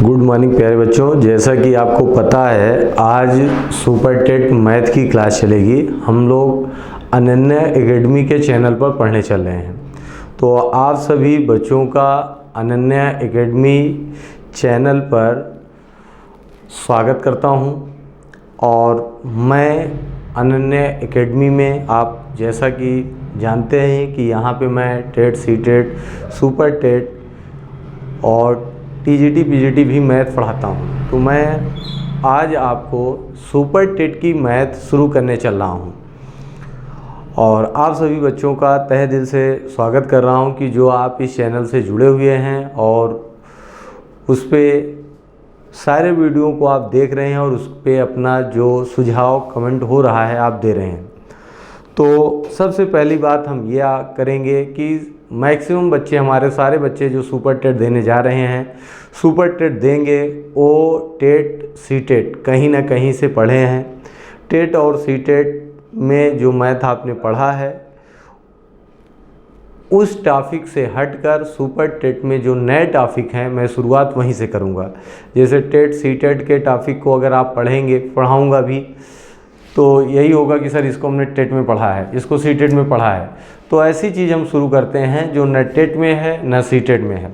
Good morning प्यारे बच्चों। जैसा कि आपको पता है आज सुपर टेट मैथ की क्लास चलेगी। हम लोग अनन्या एकेडमी के चैनल पर पढ़ने चल रहे हैं। तो आप सभी बच्चों का अनन्या एकेडमी चैनल पर स्वागत करता हूं। और मैं अनन्या एकेडमी में आप जैसा कि जानते हैं कि यहाँ पे मैं TET, C TET, super TET और टीजीटी पीजीटी भी मैथ पढ़ाता हूँ। तो मैं आज आपको सुपर टेट की मैथ शुरू करने चल रहा हूँ और आप सभी बच्चों का तहे दिल से स्वागत कर रहा हूँ कि जो आप इस चैनल से जुड़े हुए हैं और उस पर सारे वीडियो को आप देख रहे हैं और उस पर अपना जो सुझाव कमेंट हो रहा है आप दे रहे हैं। तो सबसे पहली बात हम ये करेंगे कि मैक्सिमम बच्चे, हमारे सारे बच्चे जो सुपर टेट देने जा रहे हैं, सुपर टेट देंगे, वो टेट सी टेट कहीं ना कहीं से पढ़े हैं। टेट और सी टेट में जो मैथ आपने पढ़ा है उस टॉपिक से हटकर सुपर टेट में जो नए टॉपिक हैं मैं शुरुआत वहीं से करूंगा। जैसे टेट सी टेट के टॉपिक को अगर आप पढ़ेंगे, पढ़ाऊंगा भी, तो यही होगा कि सर इसको हमने टेट में पढ़ा है, इसको सी टेट में पढ़ा है। तो ऐसी चीज़ हम शुरू करते हैं जो न टेट में है न सी टेट में है।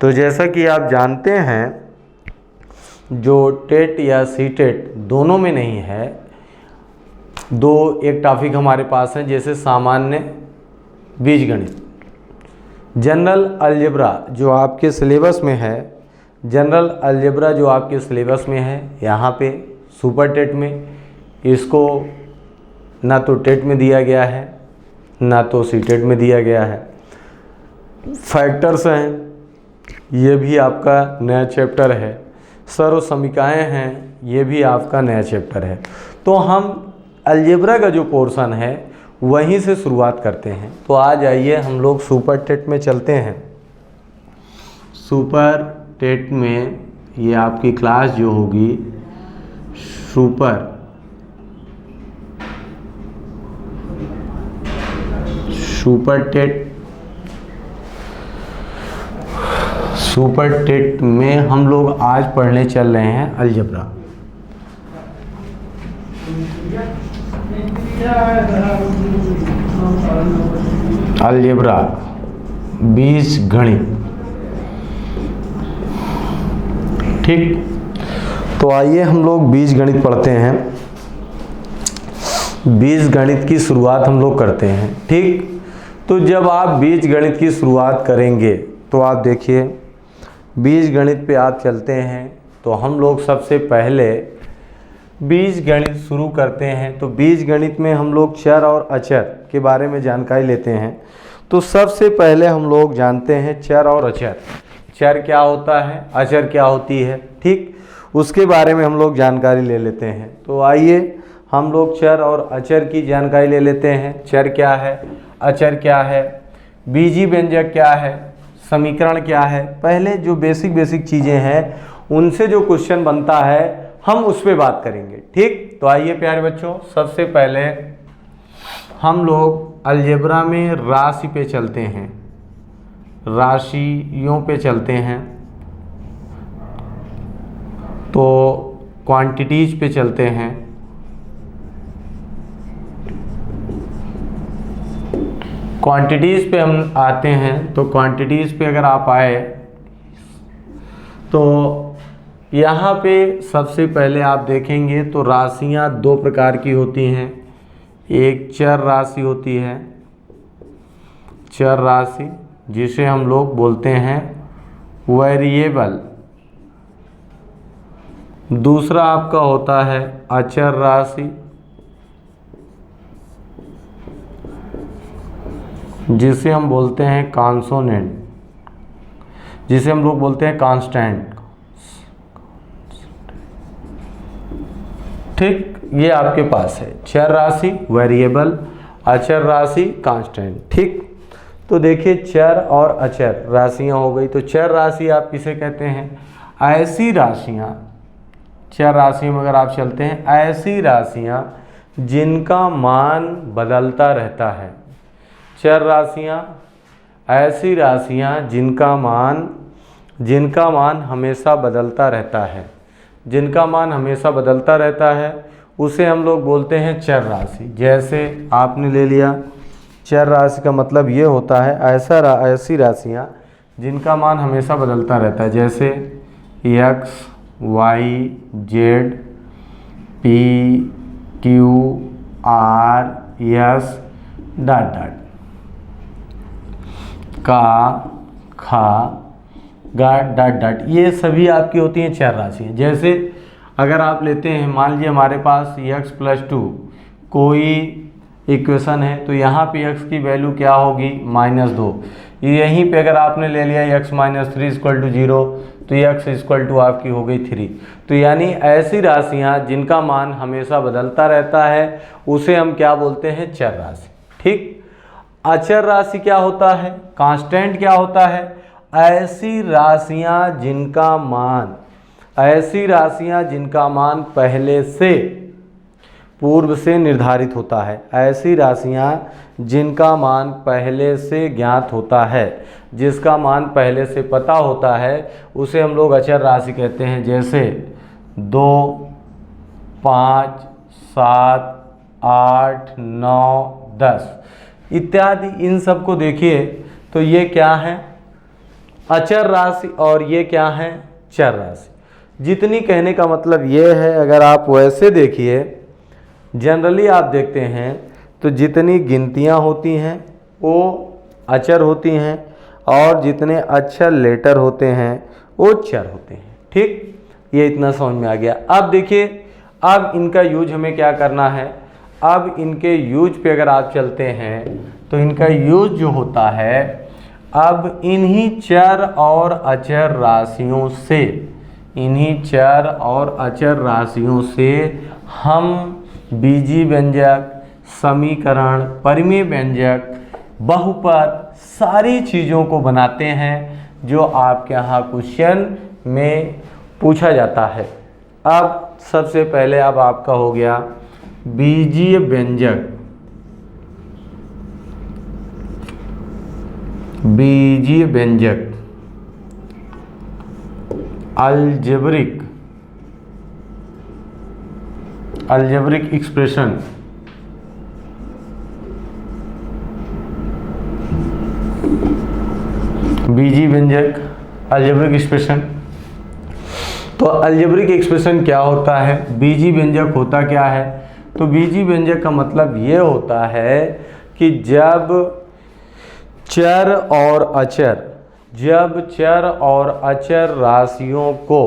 तो जैसा कि आप जानते हैं जो टेट या सी टेट दोनों में नहीं है, एक टॉपिक हमारे पास है जैसे सामान्य बीजगणित, जनरल अलजेब्रा जो आपके सिलेबस में है, जनरल अलजेब्रा जो आपके सिलेबस में है यहाँ पे सुपर टेट में, इसको ना तो टेट में दिया गया है ना तो सी टेट में दिया गया है। फैक्टर्स हैं, ये भी आपका नया चैप्टर है। सर्व समीकरण हैं, ये भी आपका नया चैप्टर है। तो हम अलजेब्रा का जो पोर्शन है वहीं से शुरुआत करते हैं। तो आज आइए हम लोग सुपर टेट में चलते हैं। सुपर टेट में ये आपकी क्लास जो होगी सुपर टेट में हम लोग आज पढ़ने चल रहे हैं अलजेब्रा। अलजेब्रा बीजगणित, ठीक। तो आइए हम लोग बीजगणित पढ़ते हैं। बीजगणित की शुरुआत हम लोग करते हैं, ठीक। तो जब आप बीजगणित की शुरुआत करेंगे तो आप देखिए बीजगणित पे आप चलते हैं तो हम लोग सबसे पहले बीजगणित शुरू करते हैं। तो बीजगणित में हम लोग चर और अचर के बारे में जानकारी लेते हैं। तो सबसे पहले हम लोग जानते हैं चर और अचर। चर क्या होता है, अचर क्या होती है, ठीक, उसके बारे में हम लोग जानकारी ले लेते हैं। तो आइए हम लोग चर और अचर की जानकारी ले लेते हैं। चर क्या है, अचर क्या है, बीजी व्यंजक क्या है, समीकरण क्या है। पहले जो बेसिक चीज़ें हैं उनसे जो क्वेश्चन बनता है हम उस पर बात करेंगे, ठीक। तो आइए प्यारे बच्चों, सबसे पहले हम लोग अलजेब्रा में राशि पे चलते हैं, राशियों पे चलते हैं। तो क्वांटिटीज पे चलते हैं। क्वांटिटीज़ पे हम आते हैं। तो क्वांटिटीज़ पे अगर आप आए तो यहाँ पे सबसे पहले आप देखेंगे तो राशियाँ दो प्रकार की होती हैं। एक चर राशि होती है, चर राशि जिसे हम लोग बोलते हैं वेरिएबल। दूसरा आपका होता है अचर राशि जिसे हम बोलते हैं कॉन्सोनेंट, जिसे हम लोग बोलते हैं कांस्टेंट, ठीक। ये आपके पास है चर राशि, वेरिएबल, अचर राशि, कांस्टेंट, ठीक। तो देखिए चर और अचर राशियां हो गई। तो चर राशि आप किसे कहते हैं, ऐसी राशियां, चर राशियों में अगर आप चलते हैं, ऐसी राशियां जिनका मान बदलता रहता है। चर राशियां ऐसी राशियां जिनका मान जिनका मान हमेशा बदलता रहता है, जिनका मान हमेशा बदलता रहता है उसे हम लोग बोलते हैं चर राशि। जैसे आपने ले लिया, चर राशि का मतलब ये होता है ऐसी राशियाँ जिनका मान हमेशा बदलता रहता है, जैसे x, y, z, p, q, r, s dot dot, का, खा, गाट डॉट डॉट, ये सभी आपकी होती हैं चर राशियाँ। जैसे अगर आप लेते हैं, मान लीजिए हमारे पास x+2 कोई इक्वेशन है, तो यहाँ पे x की वैल्यू क्या होगी -2। यहीं पे अगर आपने ले लिया x - 3 = 0, तो x = आपकी हो गई 3। तो यानी ऐसी राशियाँ जिनका मान हमेशा बदलता रहता है उसे हम क्या बोलते हैं, चर राशि। ठीक। अचर राशि क्या होता है, कांस्टेंट क्या होता है, ऐसी राशियाँ जिनका मान पहले से पूर्व से निर्धारित होता है, ऐसी राशियाँ जिनका मान पहले से ज्ञात होता है, जिसका मान पहले से पता होता है, उसे हम लोग अचर राशि कहते हैं। जैसे 2, 5, 7, 8, 9, 10 इत्यादि, इन सब को देखिए तो ये क्या है, अचर राशि, और ये क्या है, चर राशि। जितनी कहने का मतलब ये है, अगर आप वैसे देखिए, जनरली आप देखते हैं तो जितनी गिनतियां होती हैं वो अचर होती हैं, और जितने अक्षर लेटर होते हैं वो चर होते हैं। ठीक, ये इतना समझ में आ गया। अब देखिए, अब इनका यूज हमें क्या करना है। अब इनके यूज पे अगर आप चलते हैं तो इनका यूज जो होता है, अब इन्हीं चर और अचर राशियों से, इन्हीं चर और अचर राशियों से हम बीजी व्यंजक, समीकरण, परिमेय व्यंजक, बहुपद, सारी चीज़ों को बनाते हैं जो आपके यहाँ क्वेश्चन में पूछा जाता है। अब सबसे पहले अब आपका हो गया बीजीय व्यंजक, बीजीय व्यंजक, अलजेब्रिक एक्सप्रेशन, बीजीय व्यंजक, अलजेब्रिक एक्सप्रेशन। तो अलजेब्रिक एक्सप्रेशन क्या होता है, बीजीय व्यंजक होता क्या है। तो बीजीय व्यंजक का मतलब ये होता है कि जब चर और अचर राशियों को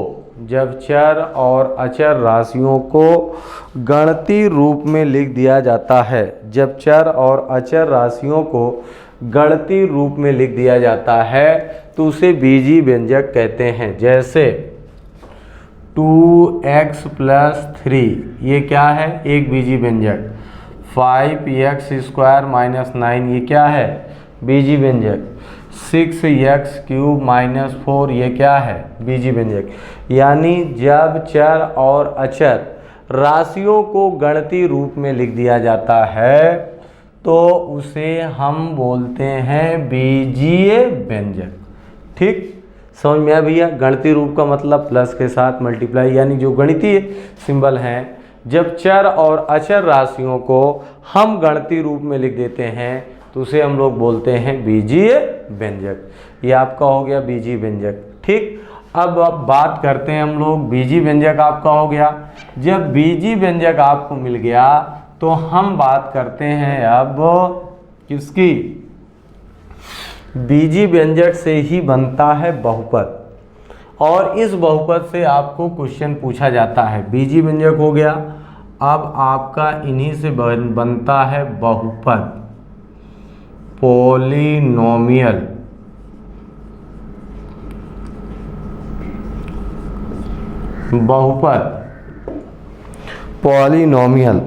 गणितीय रूप में लिख दिया जाता है, जब चर और अचर राशियों को गणितीय रूप में लिख दिया जाता है तो उसे बीजीय व्यंजक कहते हैं। जैसे 2x + 3, ये क्या है, एक बीजीय व्यंजक। 5x² - 9, ये क्या है, बीजीय व्यंजक। 6x³ - 4, ये क्या है, बीजीय व्यंजक। यानी जब चर और अचर राशियों को गणितीय रूप में लिख दिया जाता है तो उसे हम बोलते हैं बीजीय व्यंजक। ठीक, समझ में आया भैया। गणितीय रूप का मतलब प्लस के साथ मल्टीप्लाई, यानी जो गणितीय सिंबल हैं, जब चर और अचर राशियों को हम गणितीय रूप में लिख देते हैं तो उसे हम लोग बोलते हैं बीजीय व्यंजक। ये आपका हो गया बीजीय व्यंजक। ठीक, अब बात करते हैं हम लोग, बीजीय व्यंजक आपका हो गया। जब बीजीय व्यंजक आपको मिल गया तो हम बात करते हैं अब किसकी, बीजीय व्यंजक से ही बनता है बहुपद, और इस बहुपद से आपको क्वेश्चन पूछा जाता है। बीजीय व्यंजक हो गया, अब आपका इन्हीं से बनता है बहुपद, पॉलिनोमियल। बहुपद, पॉलिनोमियल।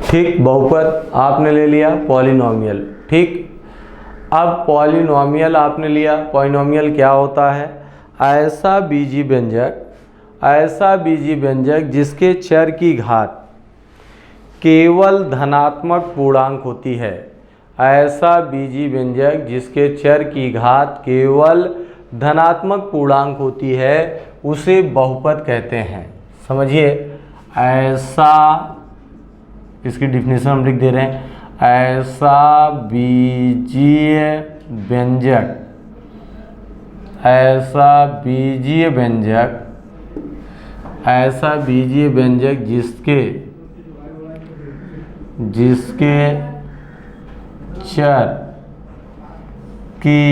ठीक, बहुपद आपने ले लिया, पॉलिनोमियल। ठीक, अब पॉलिनोमियल आपने लिया। पॉलिनोमियल क्या होता है, ऐसा बीजीय व्यंजक जिसके चर की घात केवल धनात्मक पूर्णांक होती है, ऐसा बीजी व्यंजक जिसके चर की घात केवल धनात्मक पूर्णांक होती है उसे बहुपद कहते हैं। समझिए, ऐसा, इसकी डिफिनेशन हम लिख दे रहे हैं, ऐसा बीजीय व्यंजक, ऐसा बीजीय व्यंजक, ऐसा बीजीय व्यंजक जिसके चर की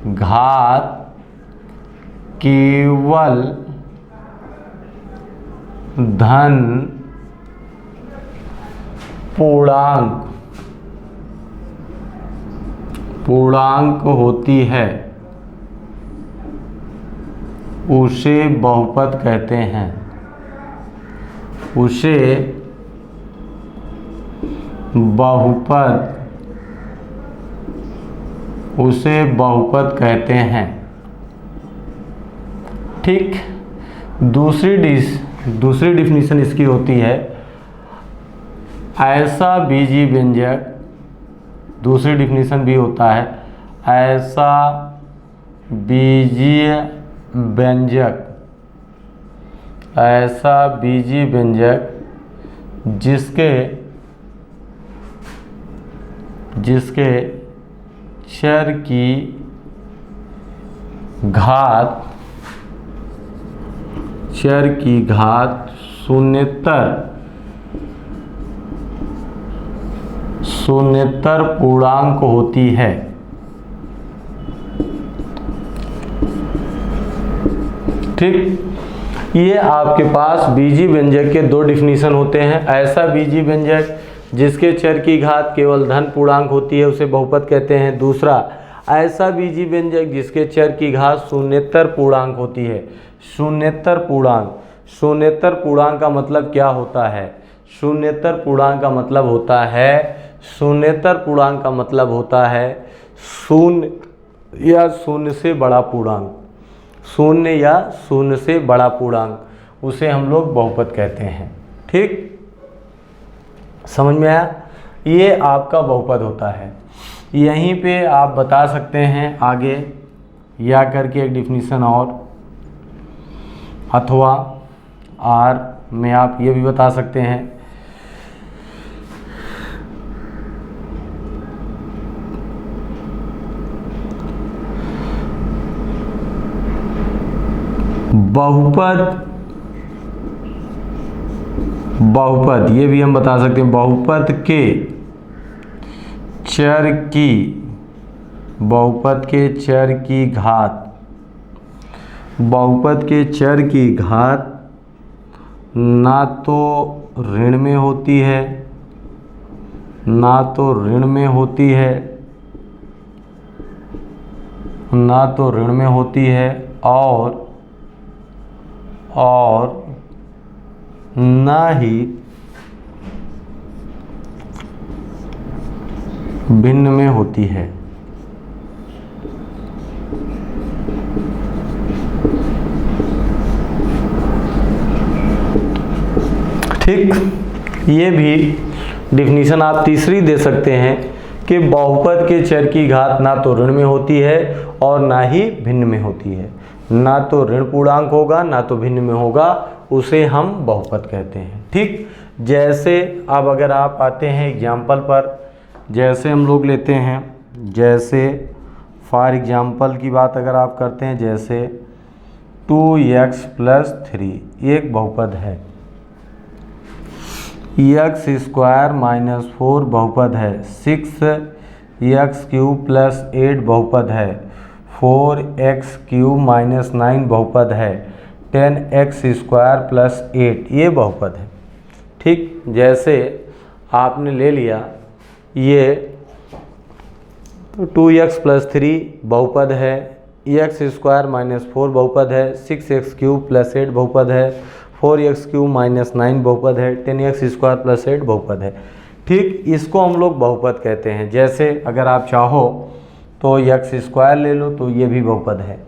घात केवल धन पूर्णांक होती है उसे बहुपद कहते हैं, उसे बहुपद कहते हैं। ठीक, दूसरी डिफिनीशन इसकी होती है, ऐसा बीजी व्यंजक, दूसरी डिफिनीशन भी होता है, ऐसा बीजीय व्यंजक, ऐसा बीजी व्यंजक जिसके चर की घात शून्येतर पूर्णांक होती है। ठीक, ये आपके पास बीजी व्यंजक के दो डिफिनीशन होते हैं। ऐसा बीजी व्यंजक जिसके चर की घात केवल धन पूर्णांक होती है उसे बहुपद कहते हैं। दूसरा, ऐसा बीजी व्यंजक जिसके चर की घात शून्येतर पूर्णांक होती है। शून्येतर पूर्णांक का मतलब क्या होता है? शून्येतर पूर्णांक का मतलब होता है शून्य या शून्य से बड़ा पूर्णांक, शून्य या शून्य से बड़ा पूर्णांक, उसे हम लोग बहुपद कहते हैं। ठीक, समझ में आया? ये आपका बहुपद होता है। यहीं पे आप बता सकते हैं आगे या करके एक डिफिनीशन और, अथवा आर में आप ये भी बता सकते हैं बहुपद, ये भी हम बता सकते हैं बहुपद के चर की घात ना तो ऋण में होती है और ना ही भिन्न में होती है। ठीक, ये भी डिफिनीशन आप तीसरी दे सकते हैं कि बहुपद के चर की घात ना तो ऋण में होती है और ना ही भिन्न में होती है। ना तो ऋण पूर्णांक होगा ना तो भिन्न में होगा, उसे हम बहुपद कहते हैं। ठीक, जैसे अब अगर आप आते हैं एग्जाम्पल पर, जैसे हम लोग लेते हैं, जैसे फॉर एग्जाम्पल की बात अगर आप करते हैं, जैसे 2x + 3 ये एक बहुपद है, x² - 4 बहुपद है, 6x³ + 8 बहुपद है, 4x³ - 9 बहुपद है, 10x² + 8 ये बहुपद है। ठीक, जैसे आपने ले लिया ये 2x + 3 बहुपद है, x² - 4 बहुपद है, 6x³ + 8 बहुपद है, 4x³ - 9 बहुपद है, 10x² + 8 बहुपद है। ठीक, इसको हम लोग बहुपद कहते हैं। जैसे अगर आप चाहो तो x² ले लो तो ये भी बहुपद है।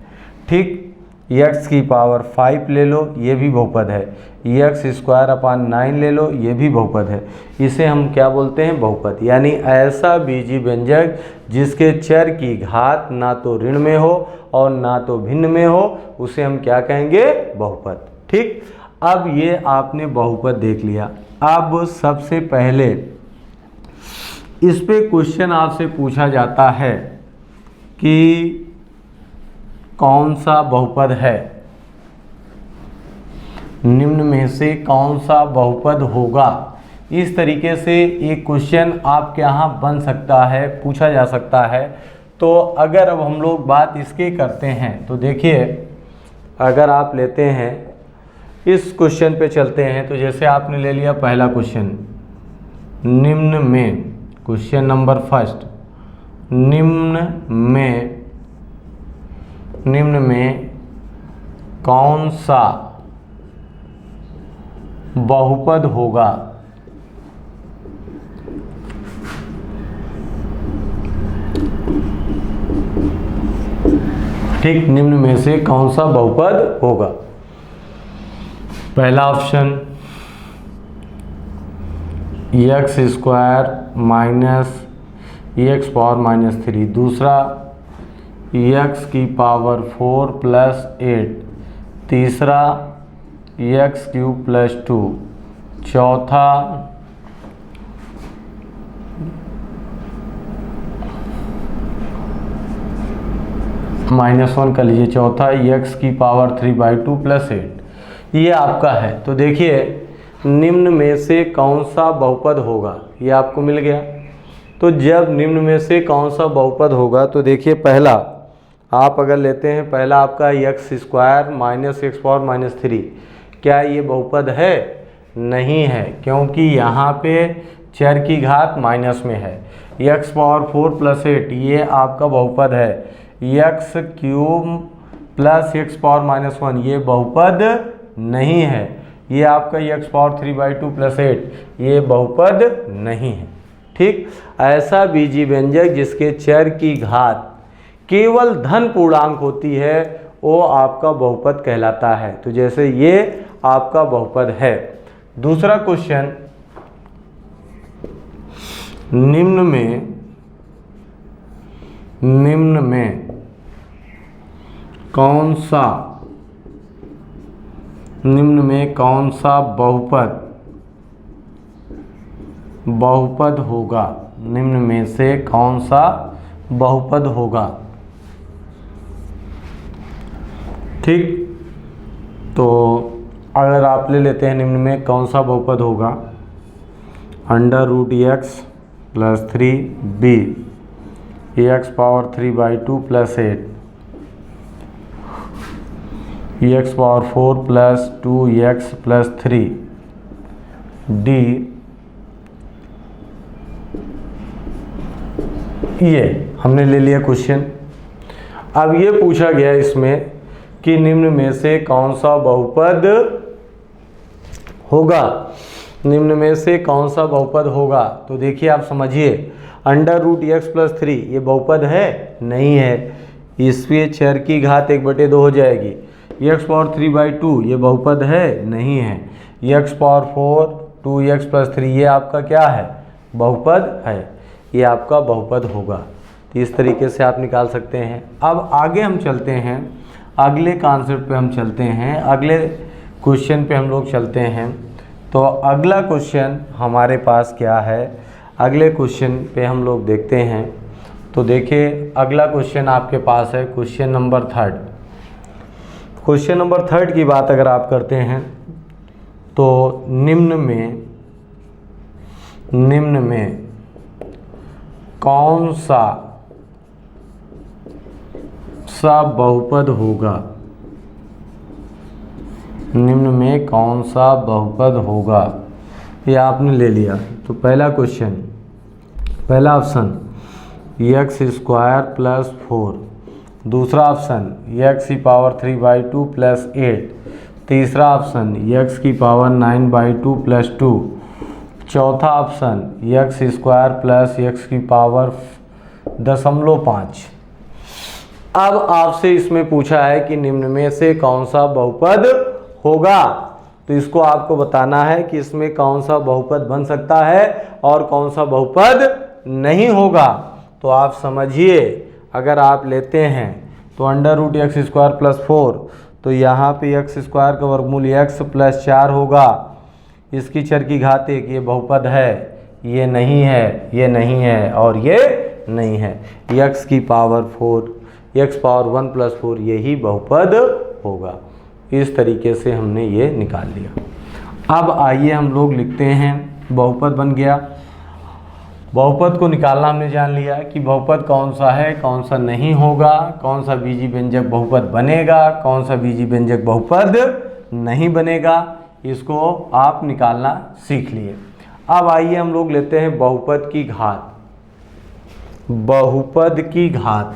ठीक, x⁵ ले लो ये भी बहुपद है, x² ले लो, ये भी बहुपद है। इसे हम क्या बोलते हैं? बहुपद। यानी ऐसा बीजी व्यंजक जिसके चर की घात ना तो ऋण में हो और ना तो भिन्न में हो, उसे हम क्या कहेंगे? बहुपद। ठीक, अब ये आपने बहुपद देख लिया। अब सबसे पहले इस पे क्वेश्चन आपसे पूछा जाता है कि कौन सा बहुपद है, निम्न में से कौन सा बहुपद होगा। इस तरीके से एक क्वेश्चन आपके यहाँ बन सकता है, पूछा जा सकता है। तो अगर अब हम लोग बात इसके करते हैं तो देखिए, अगर आप लेते हैं इस क्वेश्चन पे चलते हैं, तो जैसे आपने ले लिया पहला क्वेश्चन, निम्न में, क्वेश्चन नंबर फर्स्ट, निम्न में कौन सा बहुपद होगा। ठीक, निम्न में से कौन सा बहुपद होगा। पहला ऑप्शन x² माइनस x⁻³ दूसरा x⁴ + 8 तीसरा x³ + 2 चौथा -1 कर लीजिए, चौथा x⁻³ + 8। ये आपका है। तो देखिए, निम्न में से कौन सा बहुपद होगा, ये आपको मिल गया। तो जब निम्न में से कौन सा बहुपद होगा, तो देखिए पहला आप अगर लेते हैं, पहला आपका x² - x⁻³ क्या ये बहुपद है? नहीं है, क्योंकि यहाँ पे चर की घात माइनस में है। x⁴ + 8 ये आपका बहुपद है। x³ + x⁻1 ये बहुपद नहीं है। ये आपका x⁻³ + 8 ये बहुपद नहीं है। ठीक, ऐसा बीजी व्यंजक जिसके चर की घात केवल धन पूर्णांक होती है, वो आपका बहुपद कहलाता है। तो जैसे ये आपका बहुपद है। दूसरा क्वेश्चन, निम्न में कौन सा बहुपद होगा। निम्न में से कौन सा बहुपद होगा। ठीक, तो अगर आप ले लेते हैं निम्न में कौन सा बहुपद होगा, √x + 3b x⁻³ + 8 x⁴ + 2x + 3 d, ये हमने ले लिया क्वेश्चन। अब ये पूछा गया इसमें कि निम्न में से कौन सा बहुपद होगा, निम्न में से कौन सा बहुपद होगा। तो देखिए आप समझिए, √x + 3 ये बहुपद है? नहीं है। इसमें चर की घात 1/2 हो जाएगी। x⁻³ ये बहुपद है? नहीं है। x⁴ 2x + 3 ये आपका क्या है? बहुपद है। ये आपका बहुपद होगा। तो इस तरीके से आप निकाल सकते हैं। अब आगे हम चलते हैं, अगले कॉन्सेप्ट पे हम चलते हैं, अगले क्वेश्चन पे हम लोग चलते हैं। तो अगला क्वेश्चन हमारे पास क्या है, अगले क्वेश्चन पे हम लोग देखते हैं। तो देखिए अगला क्वेश्चन आपके पास है क्वेश्चन नंबर 3। क्वेश्चन नंबर 3 की बात अगर आप करते हैं, तो निम्न में कौन सा बहुपद होगा। निम्न में कौन सा बहुपद होगा, ये आपने ले लिया। तो पहला क्वेश्चन, पहला ऑप्शन x² + 4, दूसरा ऑप्शन x⁻³ + 8, तीसरा ऑप्शन x⁻⁹ + 2, चौथा ऑप्शन x² + x⁵. अब आपसे इसमें पूछा है कि निम्न में से कौन सा बहुपद होगा। तो इसको आपको बताना है कि इसमें कौन सा बहुपद बन सकता है और कौन सा बहुपद नहीं होगा। तो आप समझिए, अगर आप लेते हैं तो √x² + 4, तो यहाँ पे x² का वर्गमूल x + 4 होगा। इसकी चर की घात 1, ये बहुपद है, ये नहीं है, ये नहीं है और ये नहीं है। x की पावर 4, x पावर 1 + 4 यही बहुपद होगा। इस तरीके से हमने ये निकाल लिया। अब आइए हम लोग लिखते हैं, बहुपद बन गया। बहुपद को निकालना हमने जान लिया कि बहुपद कौन सा है, कौन सा नहीं होगा, कौन सा बीजी व्यंजक बहुपद बनेगा, कौन सा बीजी व्यंजक बहुपद नहीं बनेगा। इसको आप निकालना सीख लिए। अब आइए हम लोग लेते हैं बहुपद की घात। बहुपद की घात,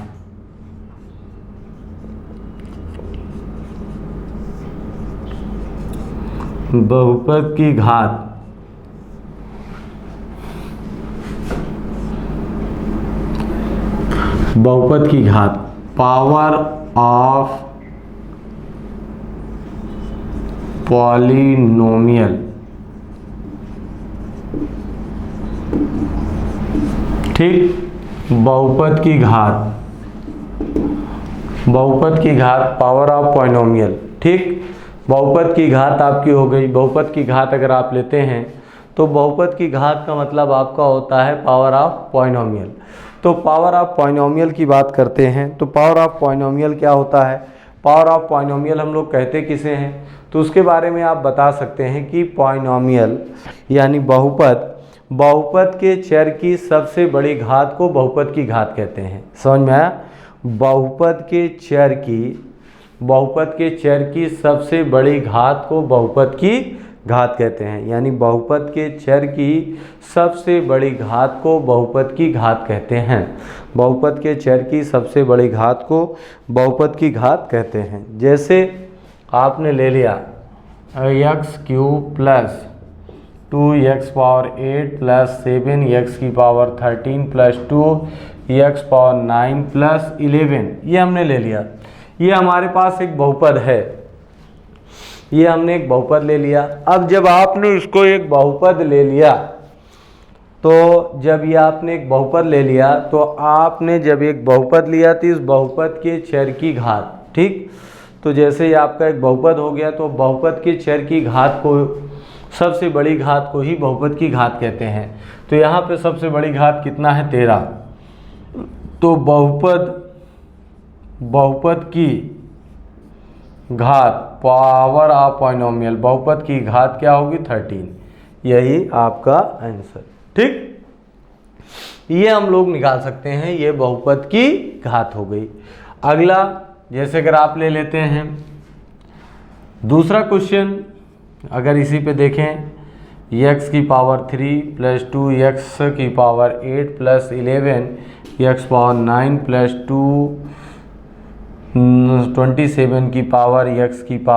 बहुपद की घात बहुपद की घात पावर ऑफ पॉलिनोमियल, ठीक। बहुपद की घात, बहुपद की घात पावर ऑफ पॉलिनोमियल, ठीक। बहुपद की घात आपकी हो गई। बहुपद की घात अगर आप लेते हैं तो बहुपद की घात का मतलब आपका होता है पावर ऑफ पॉलिनोमियल। तो पावर ऑफ पॉलिनोमियल की बात करते हैं तो पावर ऑफ पॉलिनोमियल क्या होता है? पावर ऑफ पॉलिनोमियल हम लोग कहते किसे हैं? तो उसके बारे में आप बता सकते हैं कि पॉलिनोमियल यानी बहुपद, बहुपद के चर की सबसे बड़ी घात को बहुपद की घात कहते हैं। समझ में आया? बहुपद के चर की, बहुपद के चर की सबसे बड़ी घात को बहुपद की घात कहते हैं। यानी बहुपद के चर की सबसे बड़ी घात को बहुपद की घात कहते हैं। बहुपद के चर की सबसे बड़ी घात को बहुपद की घात कहते हैं। जैसे आपने ले लिया x³ + 2x⁻8 + 7x⁻13 + 2x⁻9 + 11, ये हमने ले लिया। ये हमारे पास एक बहुपद है, ये हमने एक बहुपद ले लिया। अब जब आपने इसको एक बहुपद ले लिया, तो जब ये आपने एक बहुपद ले लिया तो आपने जब एक बहुपद लिया तो इस बहुपद के चर की घात, ठीक। तो जैसे ही आपका एक बहुपद हो गया तो बहुपद के चर की घात को, सबसे बड़ी घात को ही बहुपद की घात कहते हैं। तो यहाँ पे सबसे बड़ी घात कितना है? 13। तो बहुपद की घात पावर ऑफ पॉलिनोमियल, बहुपद की घात क्या होगी? 13। यही आपका आंसर, ठीक। ये हम लोग निकाल सकते हैं, ये बहुपद की घात हो गई। अगला, जैसे अगर आप ले लेते हैं दूसरा क्वेश्चन, अगर इसी पे देखें, x⁻³ + 2x⁻8 + 11 x⁻9 + 27 की पावर x⁻11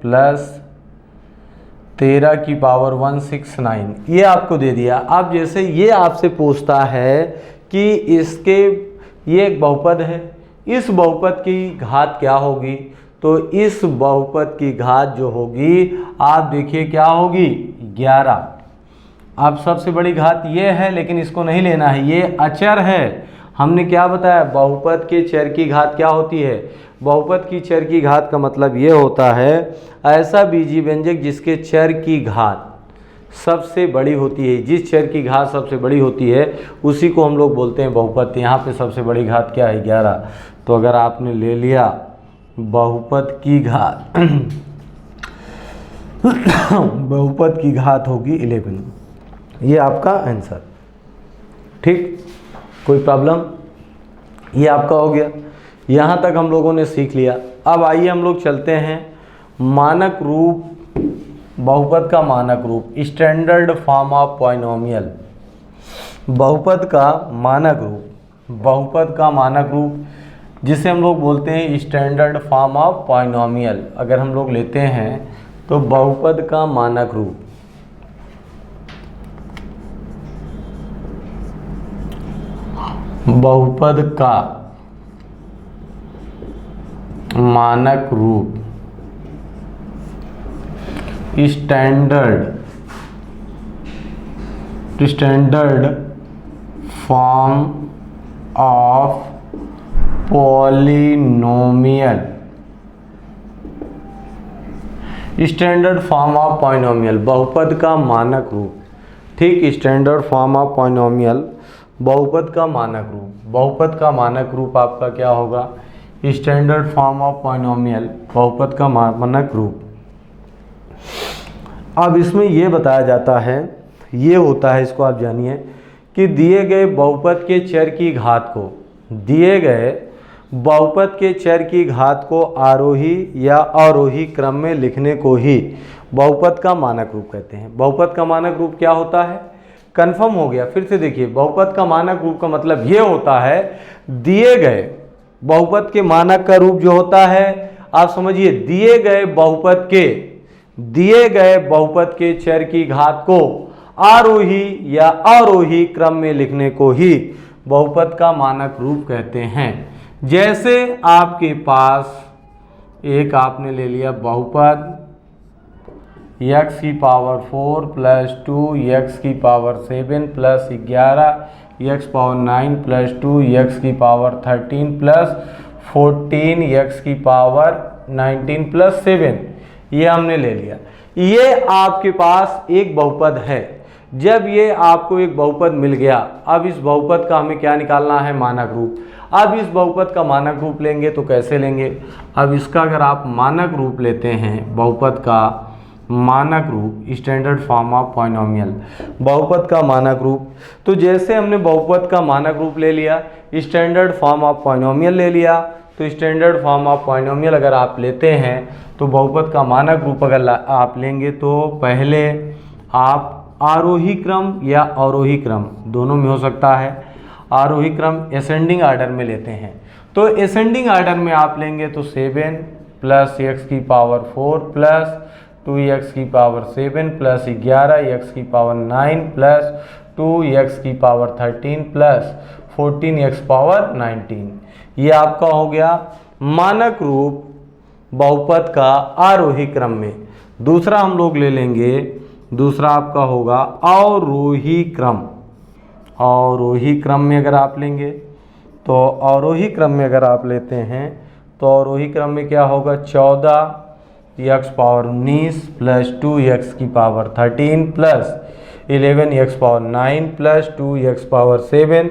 + 13 की पावर 169, ये आपको दे दिया। अब जैसे ये आपसे पूछता है कि इसके, ये एक बहुपद है, इस बहुपद की घात क्या होगी? तो इस बहुपद की घात जो होगी, आप देखिए क्या होगी? 11। अब सबसे बड़ी घात ये है, लेकिन इसको नहीं लेना है, ये अचर है। हमने क्या बताया? बहुपद के चर की घात क्या होती है? बहुपद की चर की घात का मतलब ये होता है ऐसा बीजी व्यंजक जिसके चर की घात सबसे बड़ी होती है। जिस चर की घात सबसे बड़ी होती है उसी को हम लोग बोलते हैं बहुपद। यहाँ पे सबसे बड़ी घात क्या है? 11। तो अगर आपने ले लिया बहुपद की घात बहुपद की घात होगी 11, ये आपका आंसर, ठीक। कोई प्रॉब्लम? ये आपका हो गया। यहाँ तक हम लोगों ने सीख लिया। अब आइए हम लोग चलते हैं मानक रूप, बहुपद का मानक रूप, स्टैंडर्ड फॉर्म ऑफ पॉलिनोमियल। बहुपद का मानक रूप, बहुपद का मानक रूप जिसे हम लोग बोलते हैं स्टैंडर्ड फॉर्म ऑफ पॉलिनोमियल। अगर हम लोग लेते हैं तो बहुपद का मानक रूप, बहुपद का मानक रूप standard form of polynomial, standard form of polynomial बहुपद का मानक रूप। ठीक, स्टैंडर्ड फॉर्म ऑफ पॉलिनोमियल बहुपद का मानक रूप। बहुपद का मानक रूप आपका क्या होगा? स्टैंडर्ड फॉर्म ऑफ पॉलिनोमियल बहुपद का मानक रूप। अब इसमें ये बताया जाता है, ये होता है, इसको आप जानिए कि दिए गए बहुपद के चर की घात को, दिए गए बहुपद के चर की घात को आरोही या अवरोही क्रम में लिखने को ही बहुपद का मानक रूप कहते हैं। बहुपद का मानक रूप क्या होता है? कंफर्म हो गया। फिर से देखिए, बहुपद का मानक रूप का मतलब ये होता है दिए गए बहुपद के मानक का रूप जो होता है, आप समझिए, दिए गए बहुपद के चर की घात को आरोही या अवरोही क्रम में लिखने को ही बहुपद का मानक रूप कहते हैं। जैसे आपके पास एक आपने ले लिया बहुपद x की पावर 4 प्लस 2 x की power 7 plus 11 x power 9 plus 2 x की पावर 13 प्लस 14 x की पावर 19 प्लस 7, ये हमने ले लिया। ये आपके पास एक बहुपद है। जब ये आपको एक बहुपद मिल गया, अब इस बहुपद का हमें क्या निकालना है? मानक रूप। अब इस बहुपद का मानक रूप लेंगे तो कैसे लेंगे? अब इसका अगर आप मानक रूप लेते हैं, बहुपद का मानक रूप, स्टैंडर्ड फॉर्म ऑफ पॉलिनोमियल, बहुपद का मानक रूप, तो जैसे हमने बहुपद का मानक रूप ले लिया, स्टैंडर्ड फॉर्म ऑफ पॉलिनोमियल ले लिया, तो स्टैंडर्ड फॉर्म ऑफ पॉलिनोमियल अगर आप लेते हैं तो बहुपद का मानक रूप अगर आप लेंगे तो पहले आप आरोही क्रम या अवरोही क्रम दोनों में हो सकता है, आरोही क्रम असेंडिंग ऑर्डर में लेते हैं। तो असेंडिंग ऑर्डर में आप लेंगे तो 7 प्लस x की पावर 4 प्लस 2x की पावर 7 प्लस 11 x की पावर 9 प्लस 2x की पावर 13 प्लस 14x पावर 19, ये आपका हो गया मानक रूप बहुपद का आरोही क्रम में। दूसरा हम लोग ले लेंगे, दूसरा आपका होगा अवरोही क्रम। अवरोही क्रम में अगर आप लेंगे तो अवरोही क्रम में अगर आप लेते हैं तो अवरोही क्रम में क्या होगा? 14x पावर 19 प्लस 2x की power 13 plus 11x power 9 plus 2x power 7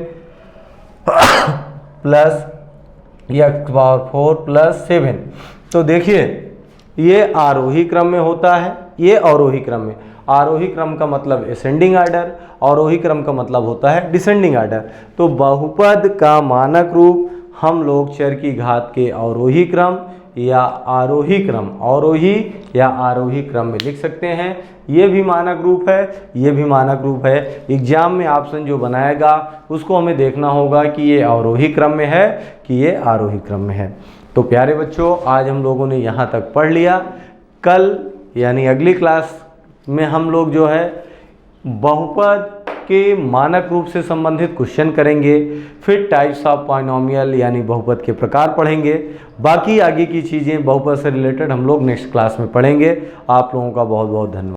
plus x power 4 plus 7। तो देखिए, ये आरोही क्रम में होता है, ये अवरोही क्रम में। आरोही क्रम का मतलब असेंडिंग ऑर्डर, अवरोही क्रम का मतलब होता है डिसेंडिंग ऑर्डर। तो बहुपद का मानक रूप हम लोग चर की घात के अवरोही क्रम या आरोही क्रम, अवरोही या आरोही क्रम में लिख सकते हैं। ये भी मानक रूप है, ये भी मानक रूप है। एग्जाम में ऑप्शन जो बनाएगा उसको हमें देखना होगा कि ये अवरोही क्रम में है कि ये आरोही क्रम में है। तो प्यारे बच्चों, आज हम लोगों ने यहाँ तक पढ़ लिया। कल यानी अगली क्लास में हम लोग जो है बहुपद के मानक रूप से संबंधित क्वेश्चन करेंगे, फिर टाइप्स ऑफ पॉलिनोमियल यानी बहुपद के प्रकार पढ़ेंगे। बाकी आगे की चीज़ें बहुपद से रिलेटेड हम लोग नेक्स्ट क्लास में पढ़ेंगे। आप लोगों का बहुत बहुत धन्यवाद।